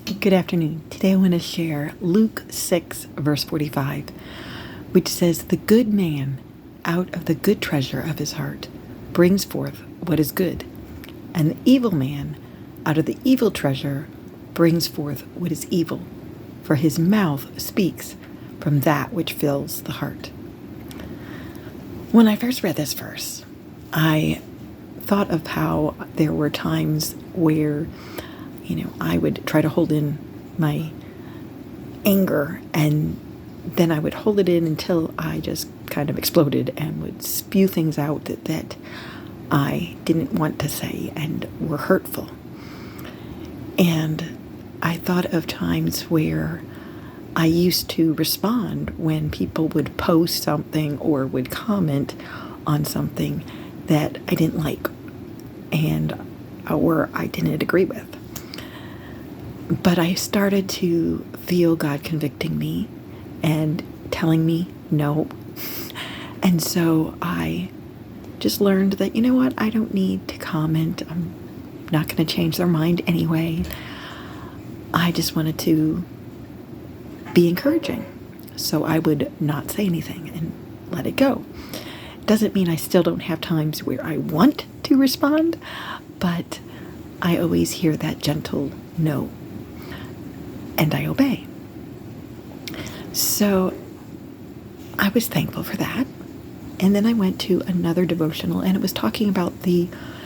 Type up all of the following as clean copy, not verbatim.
Good afternoon. Today I want to share Luke 6, verse 45, which says, "The good man out of the good treasure of his heart brings forth what is good, and the evil man out of the evil treasure brings forth what is evil, for his mouth speaks from that which fills the heart." When I first read this verse, I thought of how there were times where I would try to hold in my anger, and then I would hold it in until I just kind of exploded and would spew things out that I didn't want to say and were hurtful. And I thought of times where I used to respond when people would post something or would comment on something that I didn't like or I didn't agree with. But I started to feel God convicting me and telling me no. And so I just learned that, you know what, I don't need to comment. I'm not going to change their mind anyway. I just wanted to be encouraging. So I would not say anything and let it go. Doesn't mean I still don't have times where I want to respond, but I always hear that gentle no. And I obey. So I was thankful for that. And then I went to another devotional, and it was talking about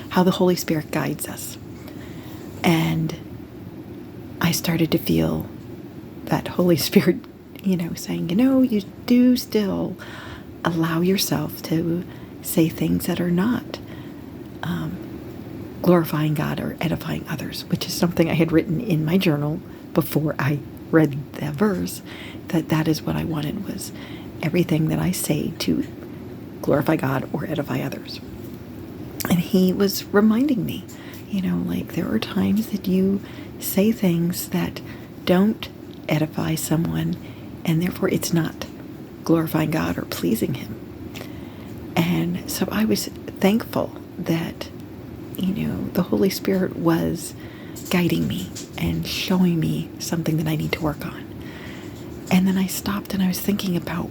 how the Holy Spirit guides us. And I started to feel that Holy Spirit, saying, you do still allow yourself to say things that are not glorifying God or edifying others, which is something I had written in my journal before I read that verse, that is what I wanted, was everything that I say to glorify God or edify others. And he was reminding me, there are times that you say things that don't edify someone, and therefore it's not glorifying God or pleasing him. And so I was thankful that, the Holy Spirit was guiding me and showing me something that I need to work on. And then I stopped and I was thinking about,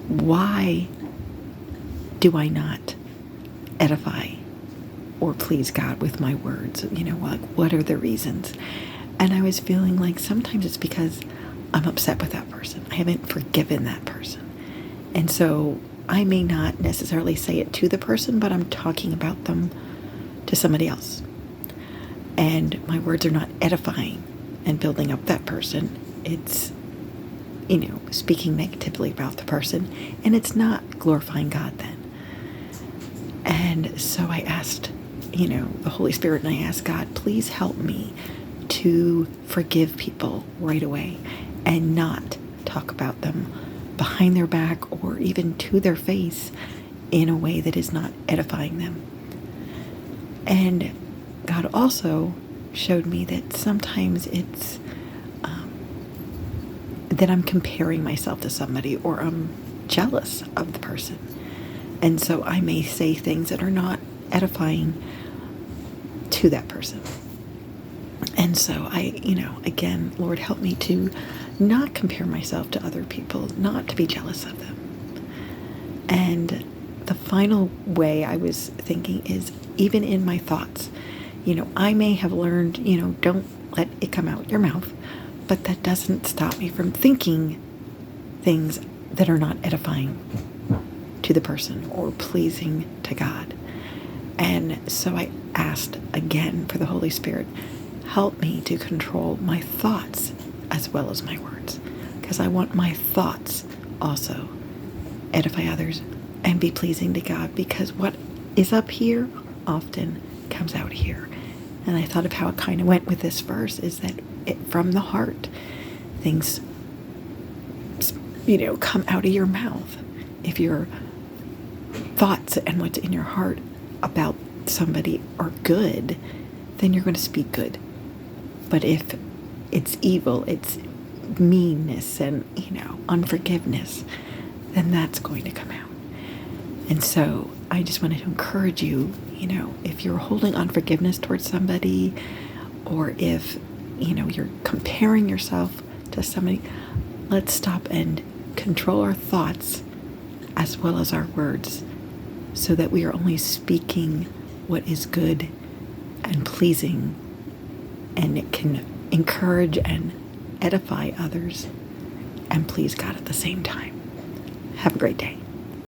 why do I not edify or please God with my words? What are the reasons? And I was feeling like sometimes it's because I'm upset with that person. I haven't forgiven that person. And so I may not necessarily say it to the person, but I'm talking about them to somebody else. And my words are not edifying and building up that person. It's, speaking negatively about the person, and it's not glorifying God then. And so I asked, the Holy Spirit, and I asked God, please help me to forgive people right away and not talk about them behind their back or even to their face in a way that is not edifying them. And God also showed me that sometimes it's that I'm comparing myself to somebody, or I'm jealous of the person. And so I may say things that are not edifying to that person. And so I, again, Lord, help me to not compare myself to other people, not to be jealous of them. And the final way I was thinking is even in my thoughts. I may have learned, don't let it come out your mouth, but that doesn't stop me from thinking things that are not edifying to the person or pleasing to God. And so I asked again for the Holy Spirit, help me to control my thoughts as well as my words, because I want my thoughts also edify others and be pleasing to God, because what is up here often comes out here. And I thought of how it kind of went with this verse, is that from the heart, things, come out of your mouth. If your thoughts and what's in your heart about somebody are good, then you're going to speak good. But if it's evil, it's meanness and, unforgiveness, then that's going to come out. And so I just wanted to encourage you, if you're holding unforgiveness towards somebody, or if you're comparing yourself to somebody. Let's stop and control our thoughts as well as our words, so that we are only speaking what is good and pleasing, and it can encourage and edify others and please God at the same time. Have a great day.